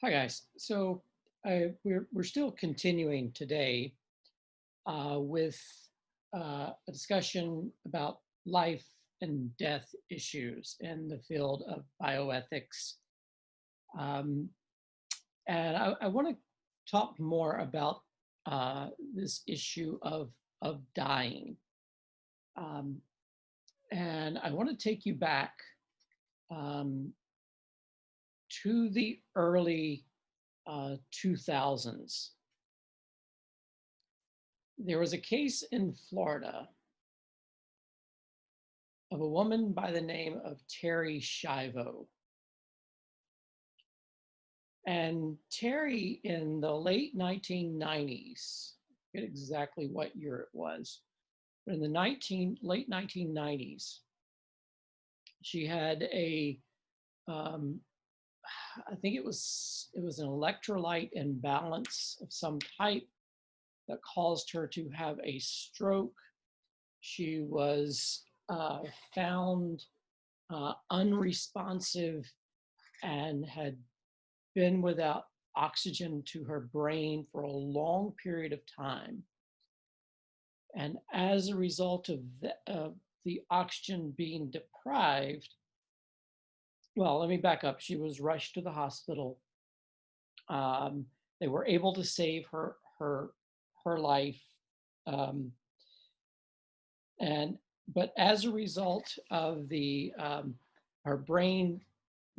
Hi guys. So we're still continuing today with a discussion about life and death issues in the field of bioethics, um, and I want to talk more about this issue of dying, um, and I want to take you back um, to the early 2000s. There was a case in Florida of a woman by the name of Terry Schiavo. And Terry, in the late 1990s, I forget exactly what year it was, but in the late 1990s, she had um, I think it was an electrolyte imbalance of some type that caused her to have a stroke. She was found unresponsive and had been without oxygen to her brain for a long period of time. And as a result of the oxygen being deprived, well, let me back up. She was rushed to the hospital. Um, they were able to save her life, um, and but as a result of her brain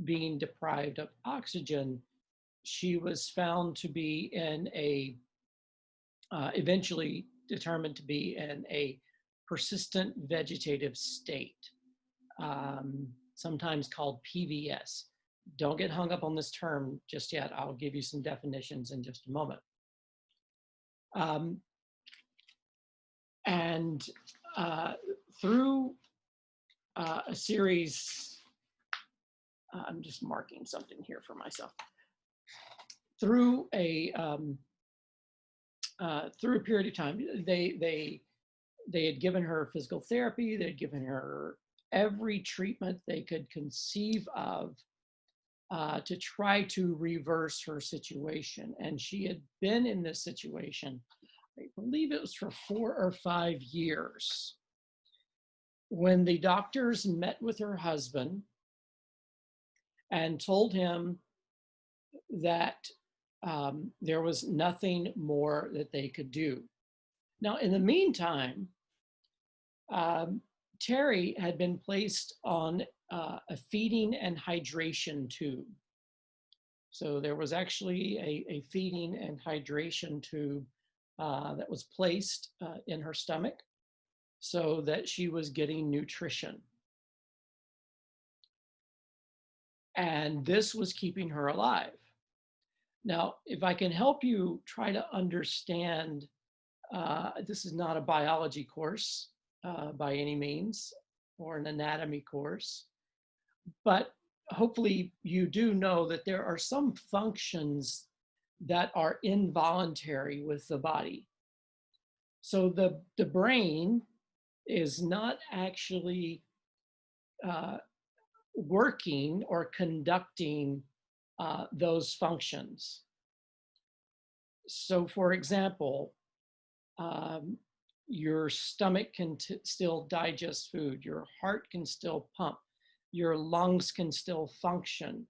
being deprived of oxygen, she was found to be eventually determined to be in a persistent vegetative state, sometimes called PVS. Don't get hung up on this term just yet. I'll give you some definitions in just a moment. Um, and through a series, I'm just marking something here for myself. Through through a period of time, they had given her physical therapy. They had given her every treatment they could conceive of to try to reverse her situation. And she had been in this situation, I believe it was for 4 or 5 years. When the doctors met with her husband and told him that there was nothing more that they could do. Now, in the meantime, Terry had been placed on a feeding and hydration tube. So there was actually a feeding and hydration tube that was placed in her stomach so that she was getting nutrition. And this was keeping her alive. Now, if I can help you try to understand, this is not a biology course by any means, or an anatomy course, but hopefully you do know that there are some functions that are involuntary with the body. So the brain is not actually working or conducting those functions. So for example, your stomach can still digest food, your heart can still pump, your lungs can still function.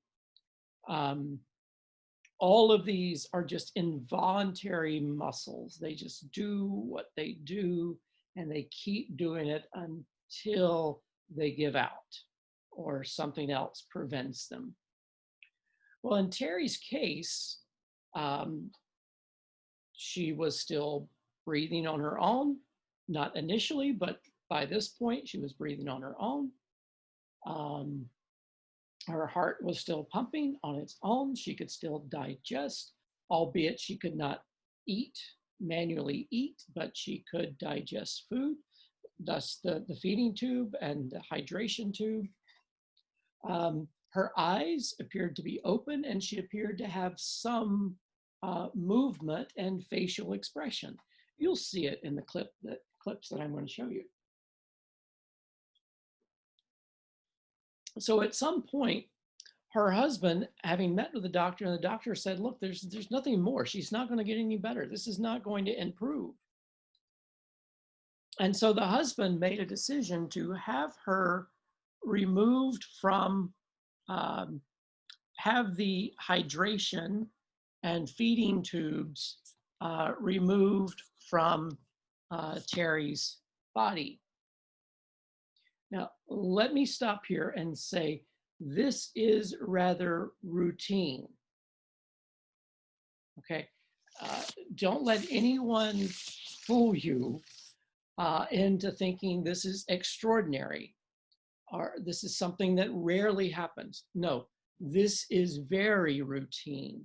All of these are just involuntary muscles. They just do what they do, and they keep doing it until they give out or something else prevents them. Well, in Terry's case, she was still breathing on her own, not initially, but by this point, she was breathing on her own. Her heart was still pumping on its own. She could still digest, albeit she could not manually eat, but she could digest food, thus the feeding tube and the hydration tube. Her eyes appeared to be open, and she appeared to have some movement and facial expression. You'll see it in the clips that I'm going to show you. So at some point, her husband, having met with the doctor, and the doctor said, look, there's nothing more. She's not going to get any better. This is not going to improve. And so the husband made a decision to have her removed from, um, have the hydration and feeding tubes removed from Terry's body. Now, let me stop here and say this is rather routine. Okay, don't let anyone fool you into thinking this is extraordinary or this is something that rarely happens. No, this is very routine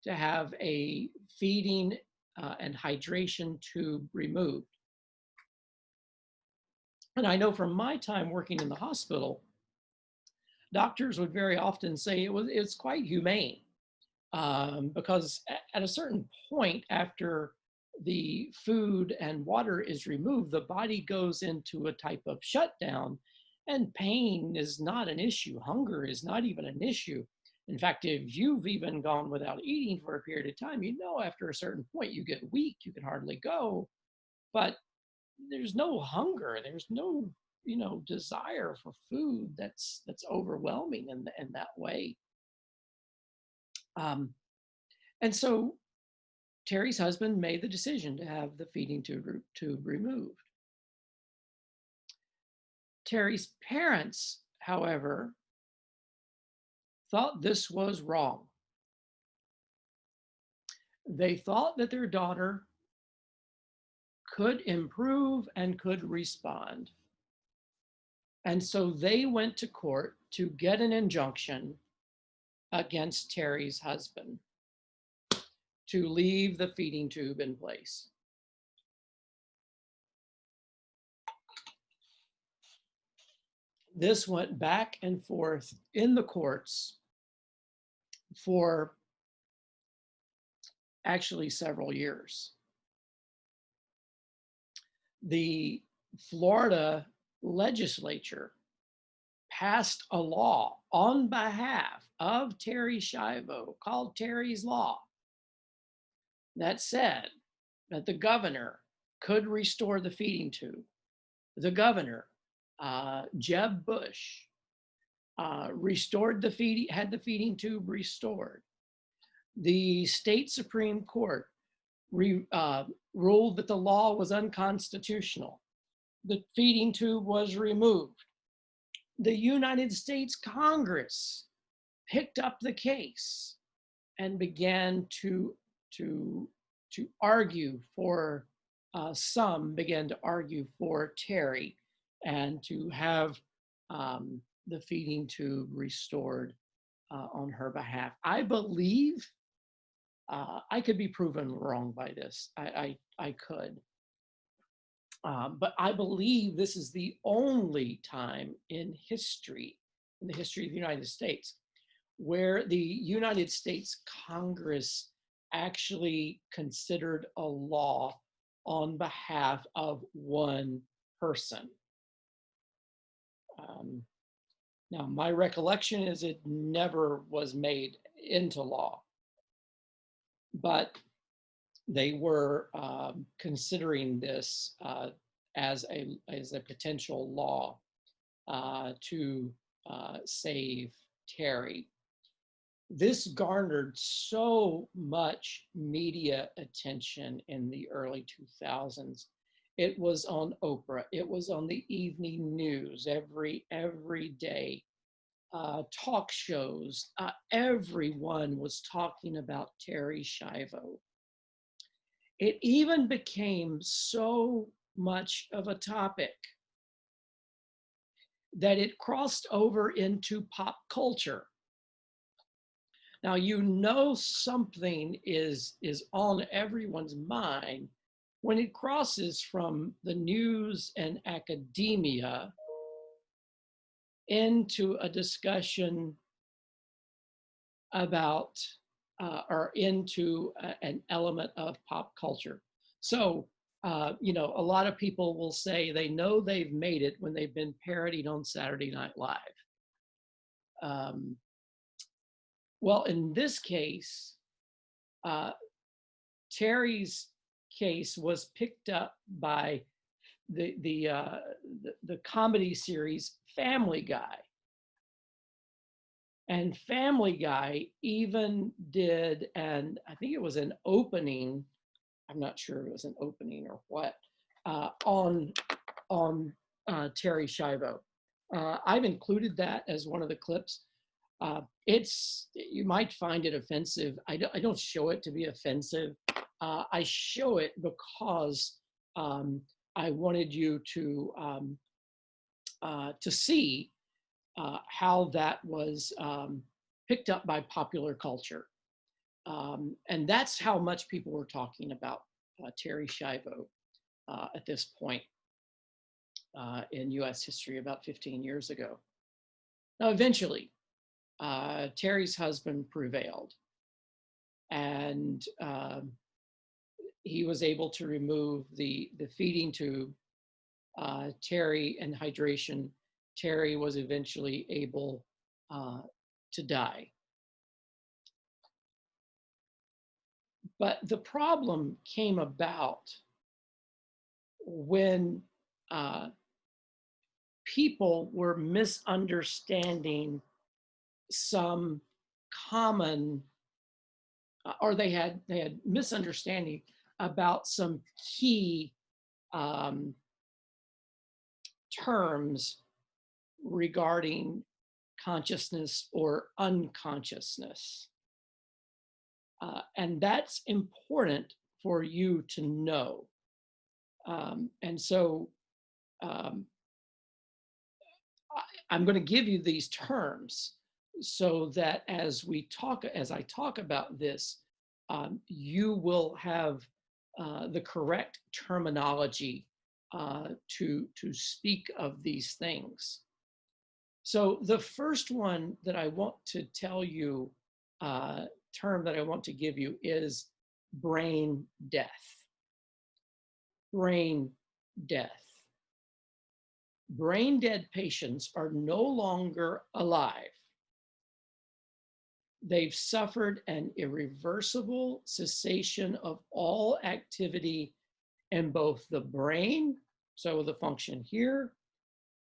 to have a feeding and hydration tube removed. And I know from my time working in the hospital, doctors would very often say it's quite humane because at a certain point after the food and water is removed, the body goes into a type of shutdown and pain is not an issue. Hunger is not even an issue. In fact, if you've even gone without eating for a period of time, you know after a certain point you get weak, you can hardly go, but there's no hunger, there's no desire for food that's overwhelming in that way. And so Terry's husband made the decision to have the feeding tube removed. Terry's parents, however, thought this was wrong. They thought that their daughter could improve and could respond. And so they went to court to get an injunction against Terry's husband to leave the feeding tube in place. This went back and forth in the courts for actually several years. The Florida legislature passed a law on behalf of Terry Schiavo called Terry's Law that said that the governor could restore the feeding tube. The governor, Jeb Bush, restored the had the feeding tube restored. The state Supreme Court ruled that the law was unconstitutional. The feeding tube was removed. The United States Congress picked up the case and began to argue for, some began to argue for Terry and to have the feeding tube restored on her behalf. I believe I could be proven wrong by this. I could. But I believe this is the only time in the history of the United States, where the United States Congress actually considered a law on behalf of one person. Now, my recollection is it never was made into law, but they were considering this as a potential law to save Terry. This garnered so much media attention in the early 2000s. It was on Oprah. It was on the evening news every day. Talk shows. Everyone was talking about Terry Schiavo. It even became so much of a topic that it crossed over into pop culture. Now, something is on everyone's mind when it crosses from the news and academia into a discussion about or into an element of pop culture. So, a lot of people will say they know they've made it when they've been parodied on Saturday Night Live. Well, in this case, uh, Terry's case was picked up by the comedy series Family Guy. And Family Guy even did, and I think it was an opening, I'm not sure if it was an opening or what, on Terry Schiavo. I've included that as one of the clips. You might find it offensive. I don't show it to be offensive. I show it because I wanted you to see how that was picked up by popular culture. And that's how much people were talking about Terry Schiavo at this point in US history about 15 years ago. Now, eventually, Terry's husband prevailed, and he was able to remove the feeding tube. Terry and hydration. Terry was eventually able to die. But the problem came about when people were misunderstanding some common, or they had misunderstanding about some key terms regarding consciousness or unconsciousness. And that's important for you to know. And so I'm going to give you these terms so that as I talk about this, you will have the correct terminology to speak of these things. So the first one that I want to tell you, term that I want to give you is brain death. Brain death. Brain dead patients are no longer alive. They've suffered an irreversible cessation of all activity in both the brain, so the function here,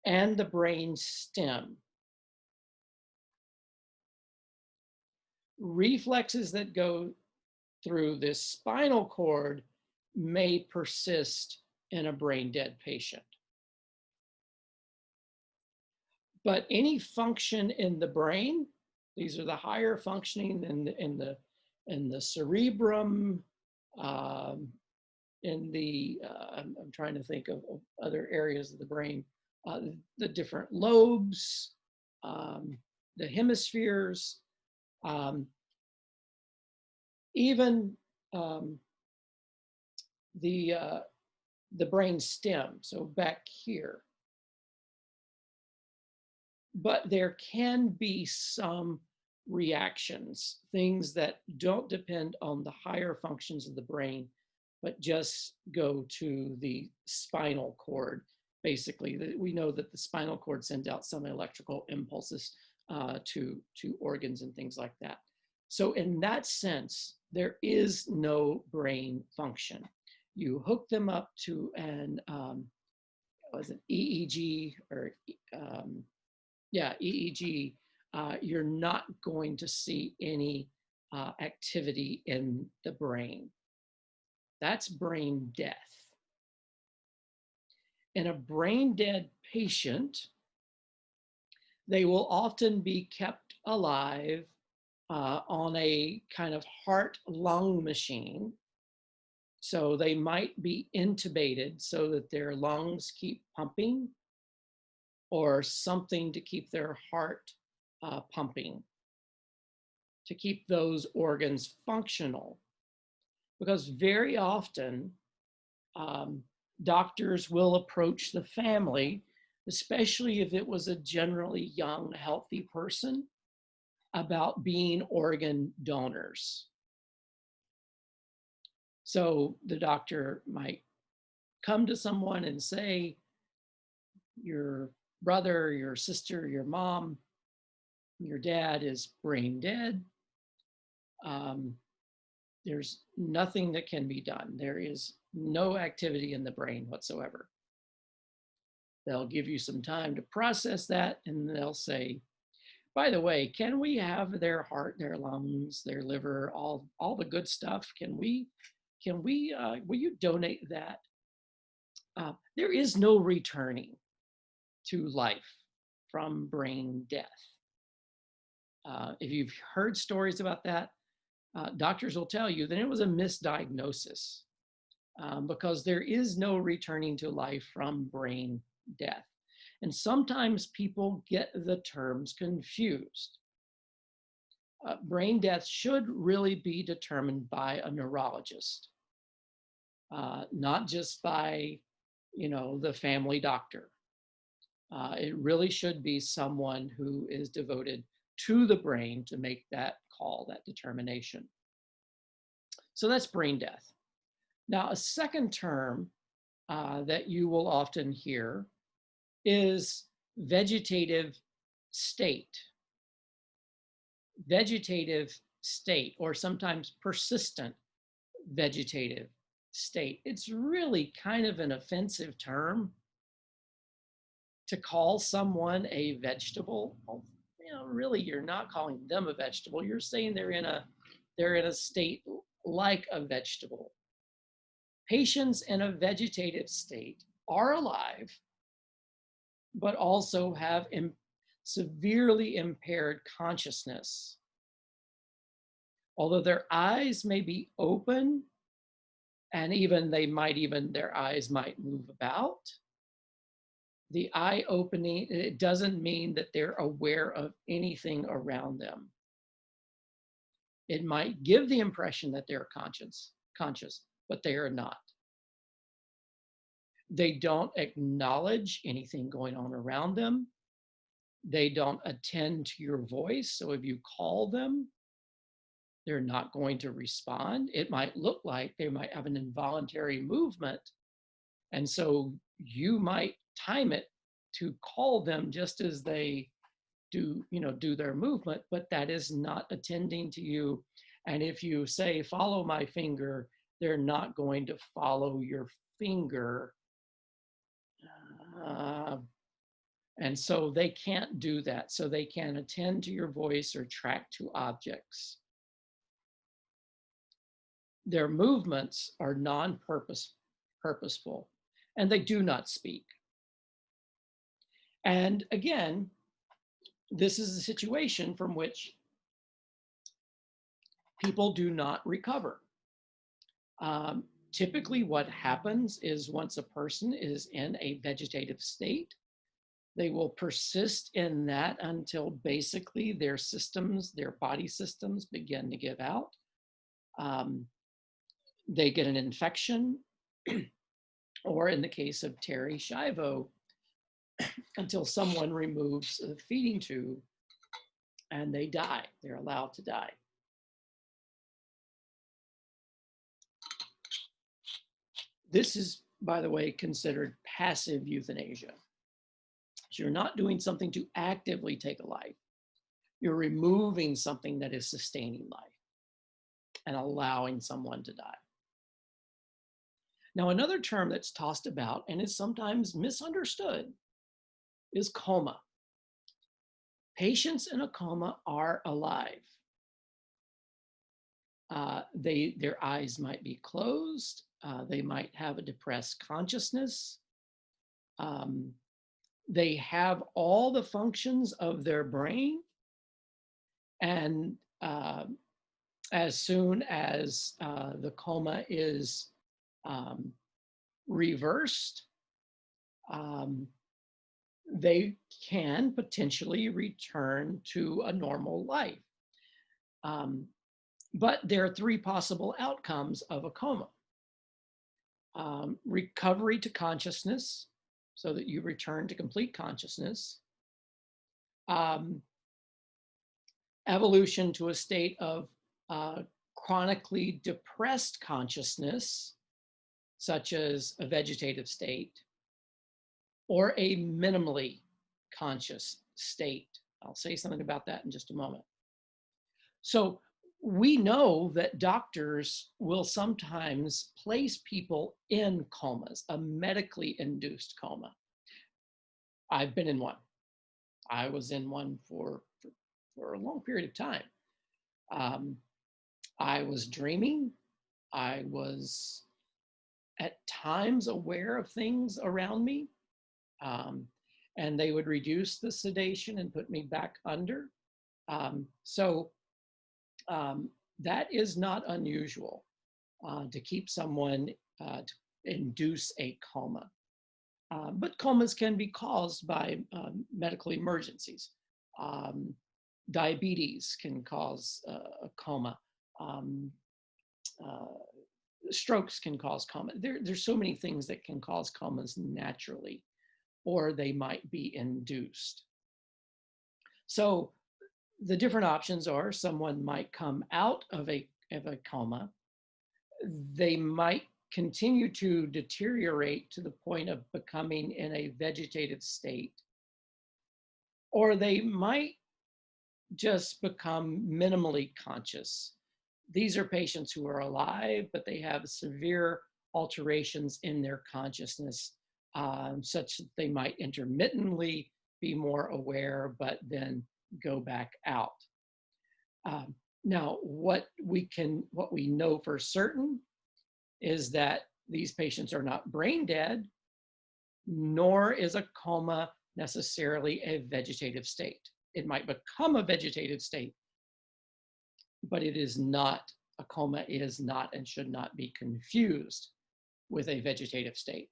and the brain stem. Reflexes that go through this spinal cord may persist in a brain dead patient. But any function in the brain, these are the higher functioning in the cerebrum, I'm trying to think of other areas of the brain, the different lobes, the hemispheres, even the brain stem, so back here. But there can be some reactions, things that don't depend on the higher functions of the brain, but just go to the spinal cord. Basically, we know that the spinal cord sends out some electrical impulses to organs and things like that. So in that sense, there is no brain function. You hook them up to an was it EEG or EEG, you're not going to see any activity in the brain. That's brain death. In a brain dead patient, they will often be kept alive on a kind of heart-lung machine. So they might be intubated so that their lungs keep pumping, or something to keep their heart pumping, to keep those organs functional. Because very often, doctors will approach the family, especially if it was a generally young, healthy person, about being organ donors. So the doctor might come to someone and say, your brother, your sister, your mom, your dad is brain dead. Um, there's nothing that can be done. There is no activity in the brain whatsoever. They'll give you some time to process that, and they'll say, by the way, can we have their heart, their lungs, their liver, all the good stuff? Will you donate that? There is no returning to life from brain death. If you've heard stories about that, doctors will tell you that it was a misdiagnosis because there is no returning to life from brain death. And sometimes people get the terms confused. Brain death should really be determined by a neurologist, not just by, the family doctor. It really should be someone who is devoted to the brain to make that call, that determination. So that's brain death. Now, a second term that you will often hear is vegetative state. Vegetative state, or sometimes persistent vegetative state. It's really kind of an offensive term to call someone a vegetable. Well, really, you're not calling them a vegetable. You're saying they're in a state like a vegetable. Patients in a vegetative state are alive, but also have severely impaired consciousness. Although their eyes may be open, and their eyes might move about, the eye opening, it doesn't mean that they're aware of anything around them. It might give the impression that they're conscious, but they are not. They don't acknowledge anything going on around them. They don't attend to your voice. So if you call them, they're not going to respond. It might look like they might have an involuntary movement. And so you might time it to call them just as they do their movement, but that is not attending to you. And if you say, follow my finger, they're not going to follow your finger. And so they can't do that. So they can't attend to your voice or track to objects. Their movements are purposeful, and they do not speak. And again, this is a situation from which people do not recover. Typically, what happens is once a person is in a vegetative state, they will persist in that until basically their body systems begin to give out. They get an infection, or in the case of Terry Schiavo, until someone removes the feeding tube and they die. They're allowed to die. This is, by the way, considered passive euthanasia. So you're not doing something to actively take a life. You're removing something that is sustaining life and allowing someone to die. Now, another term that's tossed about and is sometimes misunderstood is coma. Patients in a coma are alive. Their eyes might be closed. They might have a depressed consciousness. They have all the functions of their brain. And as soon as the coma is reversed, they can potentially return to a normal life. But there are three possible outcomes of a coma. Recovery to consciousness, so that you return to complete consciousness. Evolution to a state of chronically depressed consciousness, such as a vegetative state, or a minimally conscious state. I'll say something about that in just a moment. So we know that doctors will sometimes place people in comas, a medically induced coma. I've been in one. I was in one for a long period of time. Um, I was dreaming. I was at times aware of things around me. Um, and they would reduce the sedation and put me back under. So that is not unusual to keep someone to induce a coma. But comas can be caused by medical emergencies. Um, Diabetes can cause a coma. Um, uh, Strokes can cause coma. There's so many things that can cause comas naturally, or they might be induced. So the different options are someone might come out of a coma. They might continue to deteriorate to the point of becoming in a vegetative state, or they might just become minimally conscious. These are patients who are alive, but they have severe alterations in their consciousness, such that they might intermittently be more aware, but then go back out. Now, what we know for certain is that these patients are not brain dead, nor is a coma necessarily a vegetative state. It might become a vegetative state, but it is not, a coma is not and should not be confused with a vegetative state.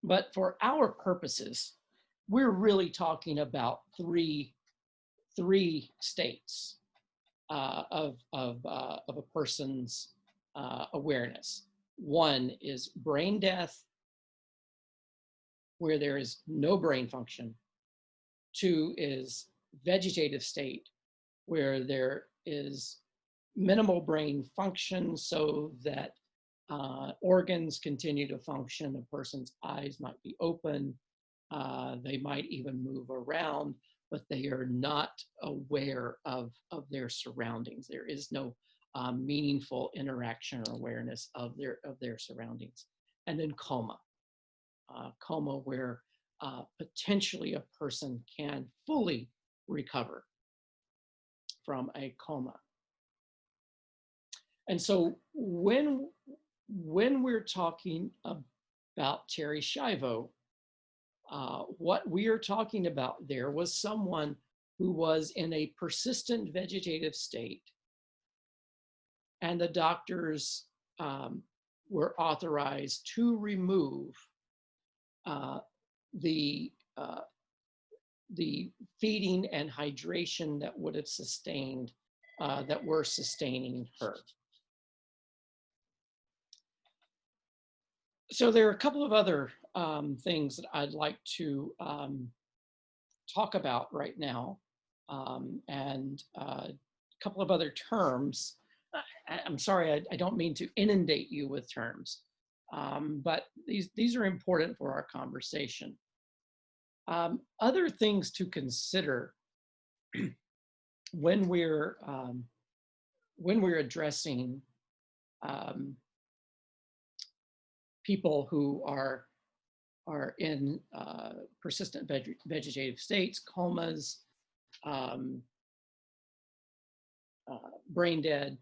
But for our purposes, we're really talking about three states of a person's awareness. One is brain death, where there is no brain function. Two is vegetative state, where there is minimal brain function so that organs continue to function. A person's eyes might be open. They might even move around, but they are not aware of their surroundings. There is no meaningful interaction or awareness of their surroundings. And then coma. Coma where potentially a person can fully recover from a coma. And so when we're talking about Terry Schiavo, what we are talking about there was someone who was in a persistent vegetative state, and the doctors were authorized to remove the feeding and hydration that would have sustained, that were sustaining her. So there are a couple of other things that I'd like to talk about right now, and a couple of other terms. I'm sorry, I don't mean to inundate you with terms, but these are important for our conversation. Other things to consider when we're addressing people who are in persistent vegetative states, comas, brain dead.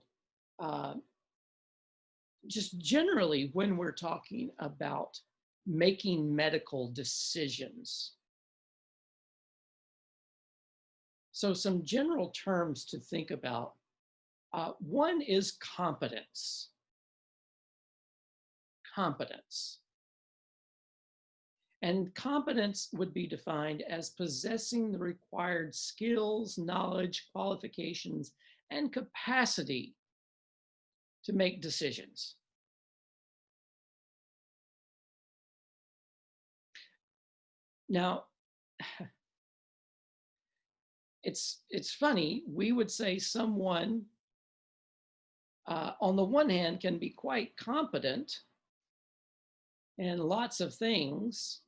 Just generally, when we're talking about making medical decisions. So some general terms to think about. One is competence. Competence. And competence would be defined as possessing the required skills, knowledge, qualifications, and capacity to make decisions. Now, it's funny, we would say someone on the one hand can be quite competent in lots of things,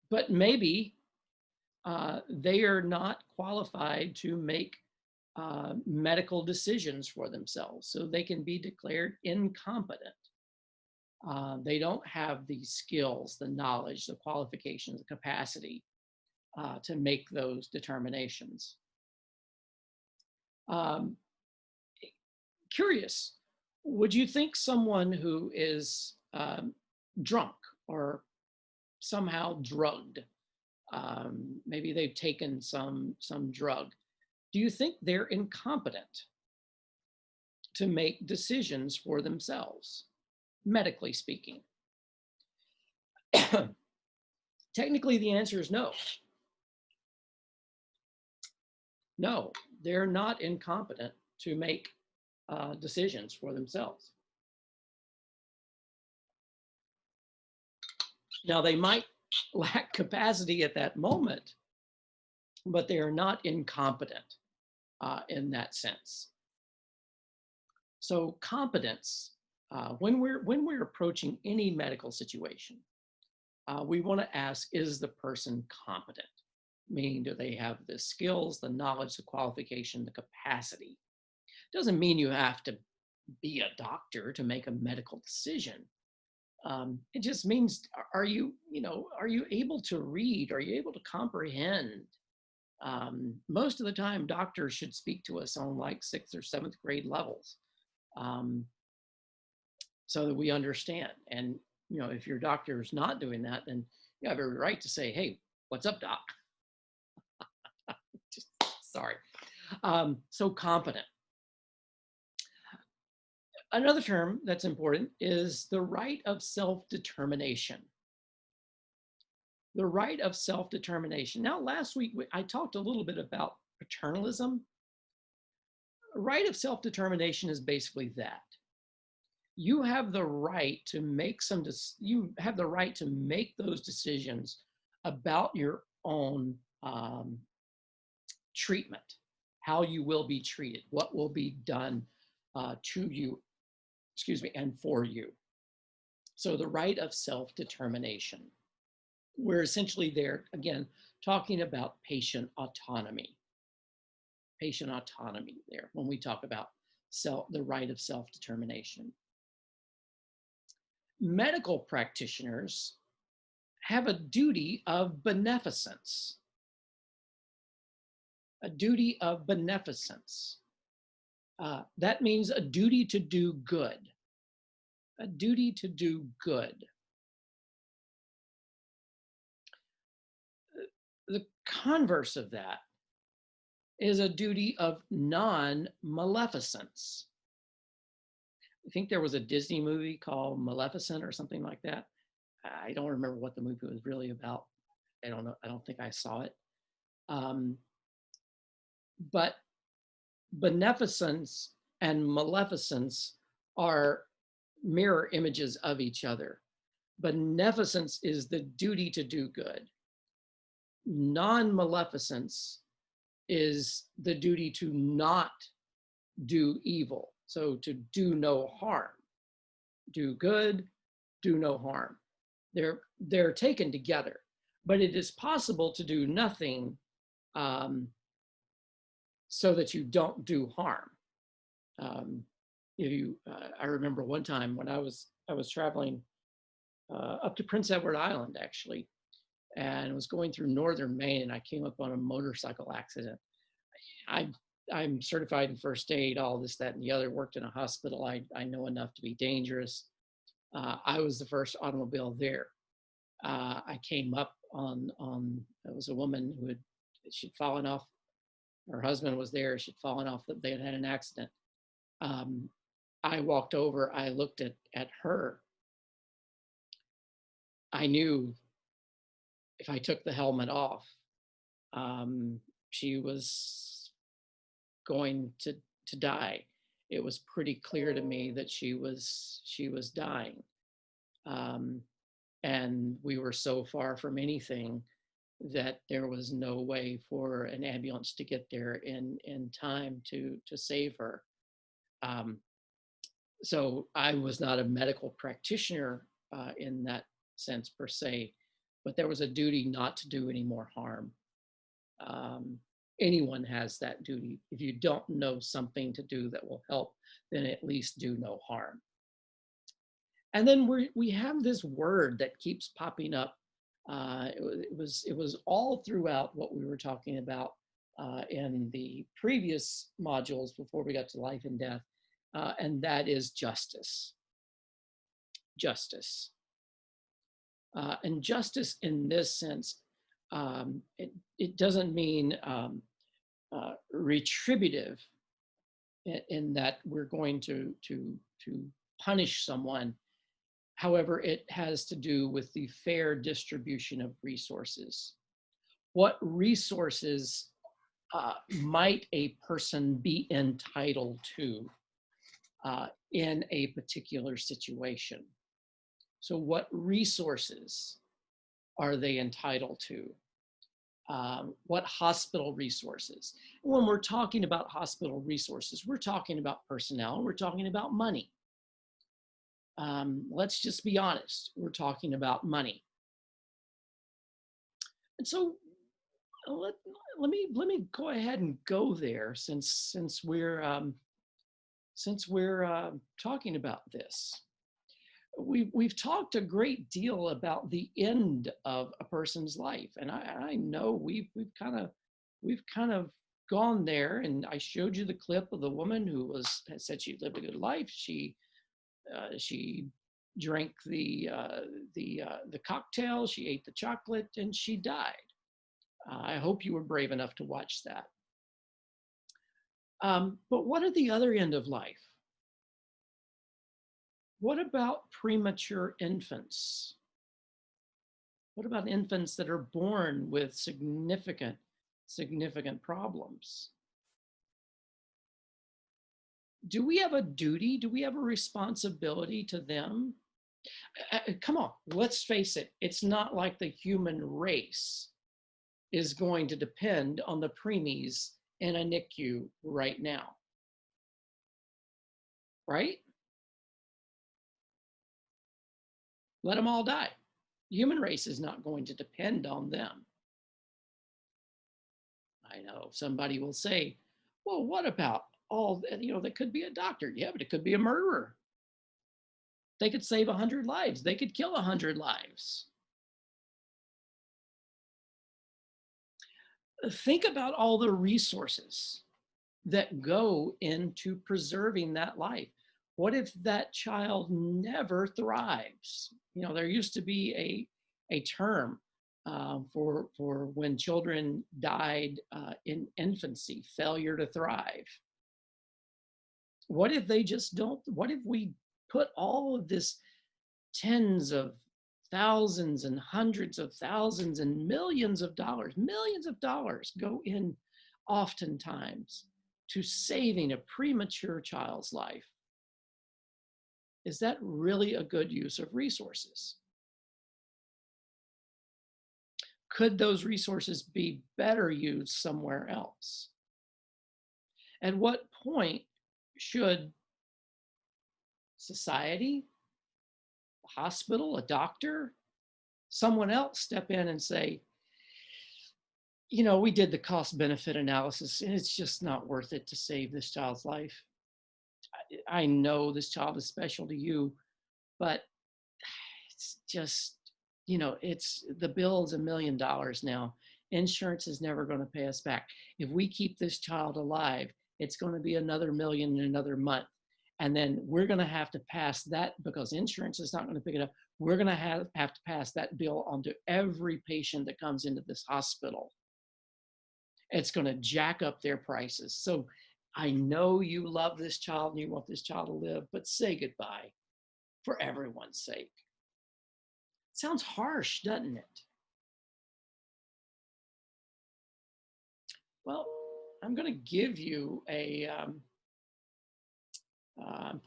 but maybe they are not qualified to make medical decisions for themselves, so they can be declared incompetent. They don't have the skills, the knowledge, the qualifications, the capacity to make those determinations. Um, Curious, would you think someone who is drunk or somehow drugged, maybe they've taken some drug, do you think they're incompetent to make decisions for themselves, medically speaking? Technically, the answer is no. No, they're not incompetent to make decisions for themselves. Now, they might lack capacity at that moment, but they are not incompetent in that sense. So competence, when we're approaching any medical situation, we want to ask, is the person competent? Meaning, do they have the skills, the knowledge, the qualification, the capacity? Doesn't mean you have to be a doctor to make a medical decision. It just means, are you able to read? Are you able to comprehend? Most of the time, doctors should speak to us on like 6th or 7th grade levels, so that we understand. And if your doctor is not doing that, then you have every right to say, "Hey, what's up, doc?" Just sorry. So competent. Another term that's important is the right of self-determination. The right of self-determination. Now, last week, I talked a little bit about paternalism. Right of self-determination is basically that. You have the right to make those decisions about your own treatment, how you will be treated, what will be done to you, and for you. So the right of self-determination. We're essentially there, again, talking about patient autonomy. Patient autonomy there when we talk about the right of self-determination. Medical practitioners have a duty of beneficence. A duty of beneficence. That means a duty to do good. A duty to do good. The converse of that is a duty of non-maleficence. I think there was a Disney movie called Maleficent or something like that. I don't remember what the movie was really about. I don't know. I don't think I saw it. But beneficence and maleficence are mirror images of each other. Beneficence is the duty to do good. Non-maleficence is the duty to not do evil. So to do no harm. Do good, do no harm. They're taken together, but it is possible to do nothing so that you don't do harm. I remember one time when I was traveling up to Prince Edward Island, actually, and was going through northern Maine, and I came up on a motorcycle accident. I'm certified in first aid, all this, that, and the other. Worked in a hospital. I know enough to be dangerous. I was the first automobile there. I came up on it was a woman she'd fallen off. Her husband was there. She'd fallen off. They had an accident. I walked over. I looked at her. I knew if I took the helmet off, she was going to die. It was pretty clear to me that she was dying. And we were so far from anything that there was no way for an ambulance to get there in time to save her. So I was not a medical practitioner in that sense per se, but there was a duty not to do any more harm Um, Anyone has that duty. If you don't know something to do that will help, then at least do no harm. And then we have this word that keeps popping up. It was all throughout what we were talking about in the previous modules before we got to life and death, and that is justice. Justice. And justice in this sense, it doesn't mean retributive in that we're going to punish someone. However, it has to do with the fair distribution of resources. What resources might a person be entitled to in a particular situation? So what resources are they entitled to? What hospital resources? When we're talking about hospital resources, we're talking about personnel, we're talking about money. Let's just be honest, we're talking about money. And so let me go ahead and go there since we're talking about this. We've talked a great deal about the end of a person's life, and I know we've kind of gone there. And I showed you the clip of the woman who said she lived a good life. She drank the cocktail, she ate the chocolate, and she died. I hope you were brave enough to watch that. But what at the other end of life? What about premature infants? What about infants that are born with significant problems? Do we have a duty? Do we have a responsibility to them? Come on, let's face it. It's not like the human race is going to depend on the preemies in a NICU right now, right? Let them all die. The human race is not going to depend on them. I know somebody will say, well, what about all, that could be a doctor. Yeah, but it could be a murderer. They could save 100 lives. They could kill 100 lives. Think about all the resources that go into preserving that life. What if that child never thrives? There used to be a term for when children died in infancy, failure to thrive. What if they just don't? What if we put all of this tens of thousands and hundreds of thousands and millions of dollars go in oftentimes to saving a premature child's life? Is that really a good use of resources? Could those resources be better used somewhere else? At what point should society, a hospital, a doctor, someone else step in and say, we did the cost benefit analysis and it's just not worth it to save this child's life. I know this child is special to you, but it's just, it's the bill is $1 million now. Insurance is never going to pay us back. If we keep this child alive, it's going to be another million in another month. And then we're going to have to pass that, because insurance is not going to pick it up. We're going to have to pass that bill on to every patient that comes into this hospital. It's going to jack up their prices. So I know you love this child and you want this child to live, but say goodbye for everyone's sake. Sounds harsh, doesn't it? Well, I'm going to give you a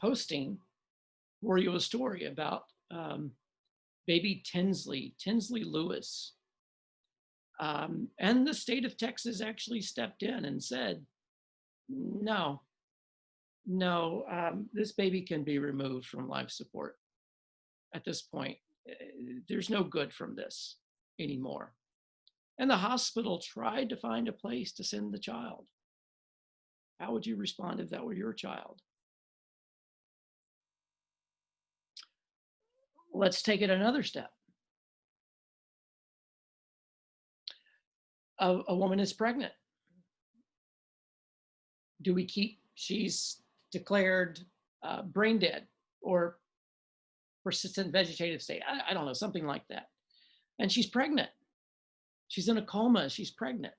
posting for you a story about baby Tinsley Lewis. And the state of Texas actually stepped in and said, no, this baby can be removed from life support at this point. There's no good from this anymore. and the hospital tried to find a place to send the child. How would you respond if that were your child? Let's take it another step. A woman is pregnant. Do we keep, she's declared brain dead or persistent vegetative state? I don't know, something like that. And she's pregnant. She's in a coma. She's pregnant.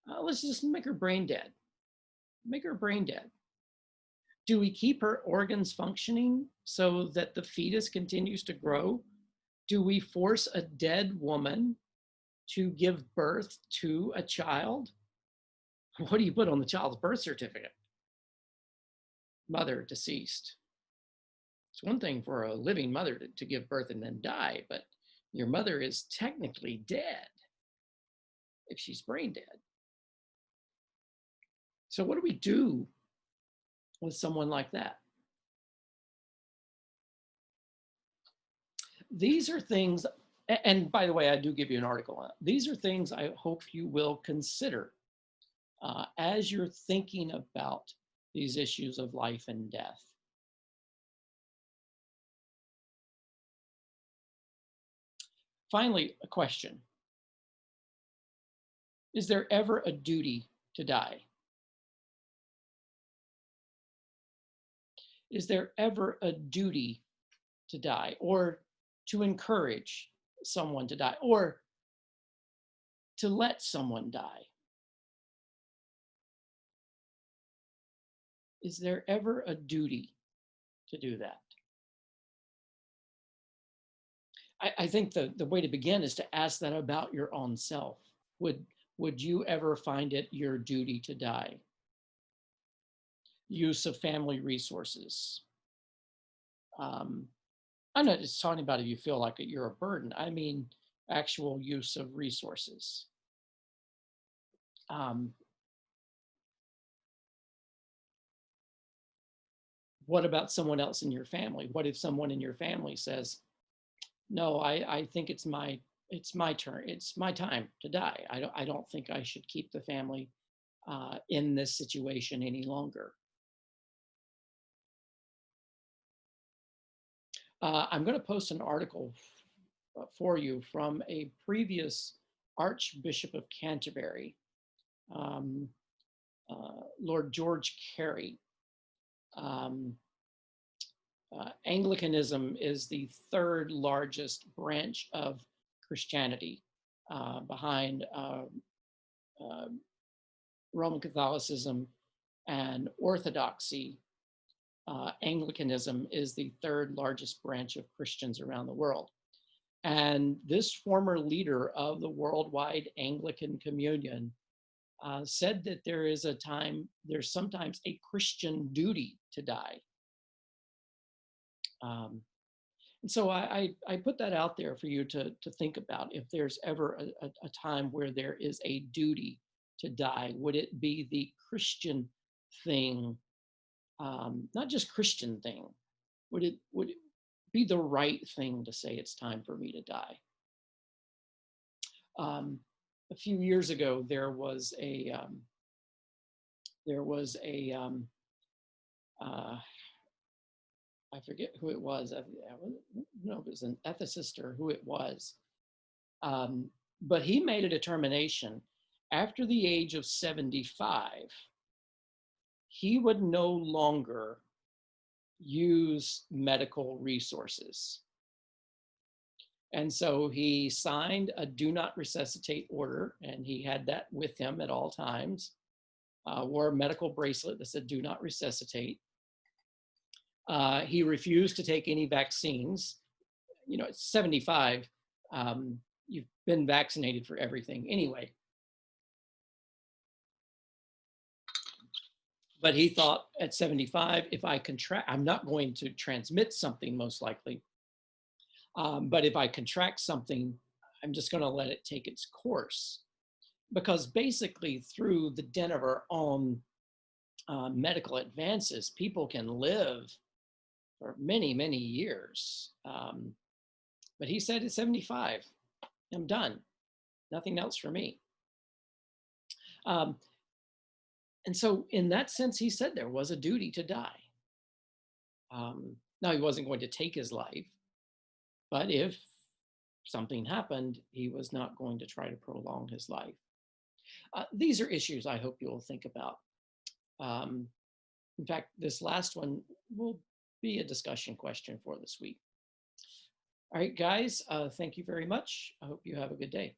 Let's just make her brain dead. Make her brain dead. Do we keep her organs functioning so that the fetus continues to grow? Do we force a dead woman to give birth to a child? What do you put on the child's birth certificate? Mother deceased. It's one thing for a living mother to give birth and then die, but your mother is technically dead if she's brain dead. So what do we do with someone like that? These are things, and by the way, I do give you an article on it. These are things I hope you will consider as you're thinking about these issues of life and death. Finally, a question. Is there ever a duty to die? Is there ever a duty to die, or to encourage someone to die, or to let someone die? Is there ever a duty to do that? I think the way to begin is to ask that about your own self. Would you ever find it your duty to die? Use of family resources. I'm not just talking about if you feel like you're a burden. I mean actual use of resources. What about someone else in your family? What if someone in your family says, no, I think it's my turn. It's my time to die. I don't think I should keep the family in this situation any longer. I'm going to post an article for you from a previous Archbishop of Canterbury, Lord George Carey. Anglicanism is the third largest branch of Christianity behind Roman Catholicism and Orthodoxy. Anglicanism is the third largest branch of Christians around the world. And this former leader of the worldwide Anglican Communion said that there's sometimes a Christian duty to die. And so I put that out there for you to think about. If there's ever a time where there is a duty to die, would it be the Christian thing, not just Christian thing? Would it be the right thing to say it's time for me to die? A few years ago, there was a I forget who it was. I don't know if it was an ethicist or who it was. But he made a determination after the age of 75, he would no longer use medical resources. And so he signed a do not resuscitate order, and he had that with him at all times, wore a medical bracelet that said do not resuscitate. He refused to take any vaccines. You know, at 75, you've been vaccinated for everything anyway. But he thought at 75, if I contract, I'm not going to transmit something most likely. But if I contract something, I'm just going to let it take its course. Because basically through the dint of our own medical advances, people can live for many, many years. But he said at 75, I'm done. nothing else for me. Um, and so in that sense, he said there was a duty to die. Now, he wasn't going to take his life, but if something happened, he was not going to try to prolong his life. These are issues I hope you'll think about. Um, in fact, this last one will be a discussion question for this week. All right, guys, thank you very much. I hope you have a good day.